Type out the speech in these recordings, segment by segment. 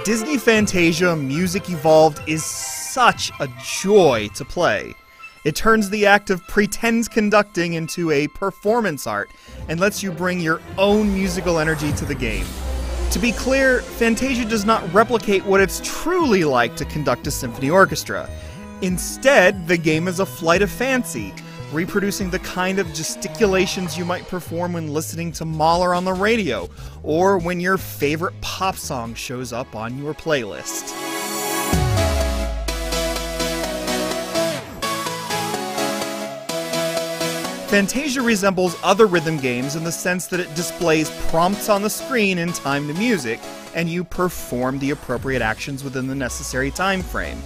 Disney Fantasia Music Evolved is such a joy to play. It turns the act of pretend conducting into a performance art and lets you bring your own musical energy to the game. To be clear, Fantasia does not replicate what it's truly like to conduct a symphony orchestra. Instead, the game is a flight of fancy, reproducing the kind of gesticulations you might perform when listening to Mahler on the radio, or when your favorite pop song shows up on your playlist. Fantasia resembles other rhythm games in the sense that it displays prompts on the screen in time to music, and you perform the appropriate actions within the necessary time frame.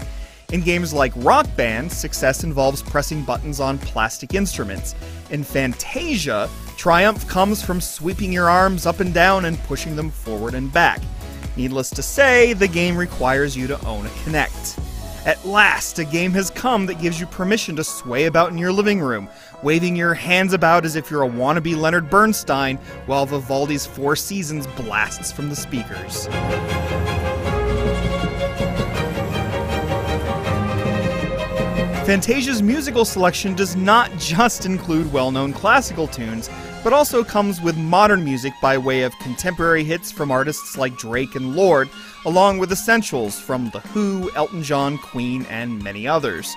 In games like Rock Band, success involves pressing buttons on plastic instruments. In Fantasia, triumph comes from sweeping your arms up and down and pushing them forward and back. Needless to say, the game requires you to own a Kinect. At last, a game has come that gives you permission to sway about in your living room, waving your hands about as if you're a wannabe Leonard Bernstein, while Vivaldi's Four Seasons blasts from the speakers. Fantasia's musical selection does not just include well-known classical tunes, but also comes with modern music by way of contemporary hits from artists like Drake and Lorde, along with essentials from The Who, Elton John, Queen, and many others.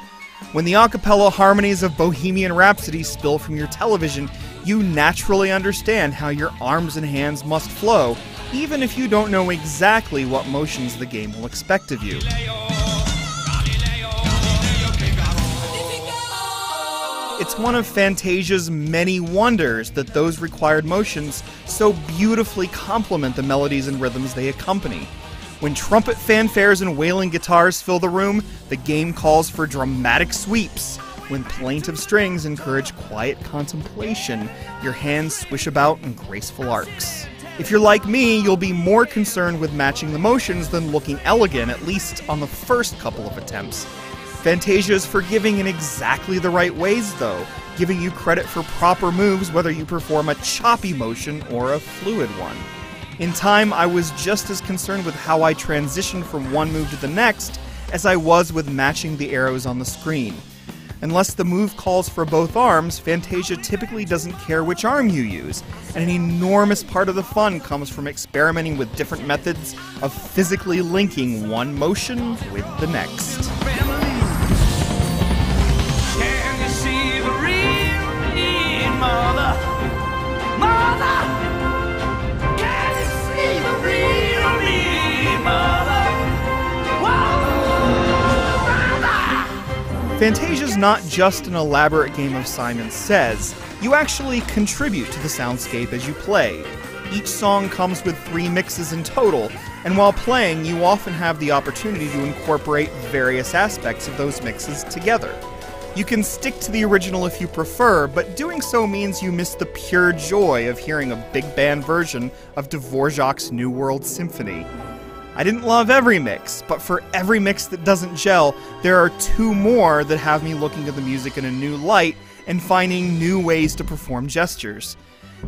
When the a cappella harmonies of Bohemian Rhapsody spill from your television, you naturally understand how your arms and hands must flow, even if you don't know exactly what motions the game will expect of you. It's one of Fantasia's many wonders that those required motions so beautifully complement the melodies and rhythms they accompany. When trumpet fanfares and wailing guitars fill the room, the game calls for dramatic sweeps. When plaintive strings encourage quiet contemplation, your hands swish about in graceful arcs. If you're like me, you'll be more concerned with matching the motions than looking elegant, at least on the first couple of attempts. Fantasia is forgiving in exactly the right ways, though, giving you credit for proper moves whether you perform a choppy motion or a fluid one. In time, I was just as concerned with how I transitioned from one move to the next as I was with matching the arrows on the screen. Unless the move calls for both arms, Fantasia typically doesn't care which arm you use, and an enormous part of the fun comes from experimenting with different methods of physically linking one motion with the next. Fantasia's not just an elaborate game of Simon Says. You actually contribute to the soundscape as you play. Each song comes with 3 mixes in total, and while playing, you often have the opportunity to incorporate various aspects of those mixes together. You can stick to the original if you prefer, but doing so means you miss the pure joy of hearing a big band version of Dvorak's New World Symphony. I didn't love every mix, but for every mix that doesn't gel, there are 2 more that have me looking at the music in a new light and finding new ways to perform gestures.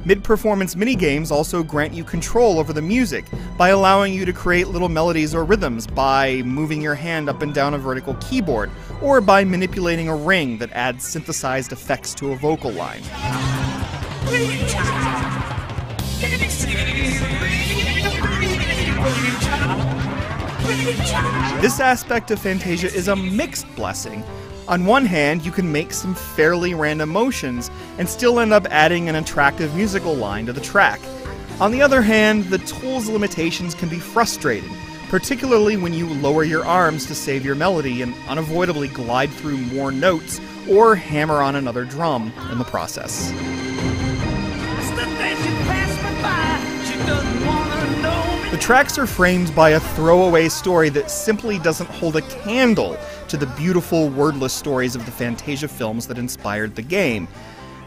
Mid-performance minigames also grant you control over the music by allowing you to create little melodies or rhythms by moving your hand up and down a vertical keyboard, or by manipulating a ring that adds synthesized effects to a vocal line. This aspect of Fantasia is a mixed blessing. On one hand, you can make some fairly random motions and still end up adding an attractive musical line to the track. On the other hand, the tool's limitations can be frustrating, particularly when you lower your arms to save your melody and unavoidably glide through more notes or hammer on another drum in the process. The tracks are framed by a throwaway story that simply doesn't hold a candle to the beautiful wordless stories of the Fantasia films that inspired the game.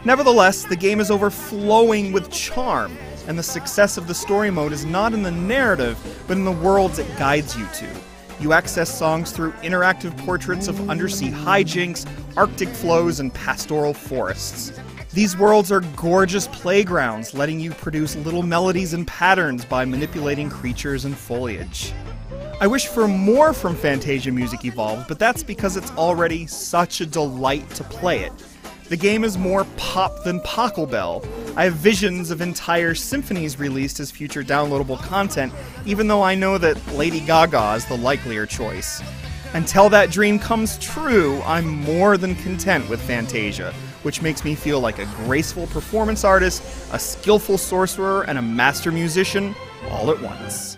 Nevertheless, the game is overflowing with charm, and the success of the story mode is not in the narrative, but in the worlds it guides you to. You access songs through interactive portraits of undersea hijinks, Arctic flows, and pastoral forests. These worlds are gorgeous playgrounds, letting you produce little melodies and patterns by manipulating creatures and foliage. I wish for more from Fantasia Music Evolved, but that's because it's already such a delight to play it. The game is more pop than Pachelbel. I have visions of entire symphonies released as future downloadable content, even though I know that Lady Gaga is the likelier choice. Until that dream comes true, I'm more than content with Fantasia, which makes me feel like a graceful performance artist, a skillful sorcerer, and a master musician all at once.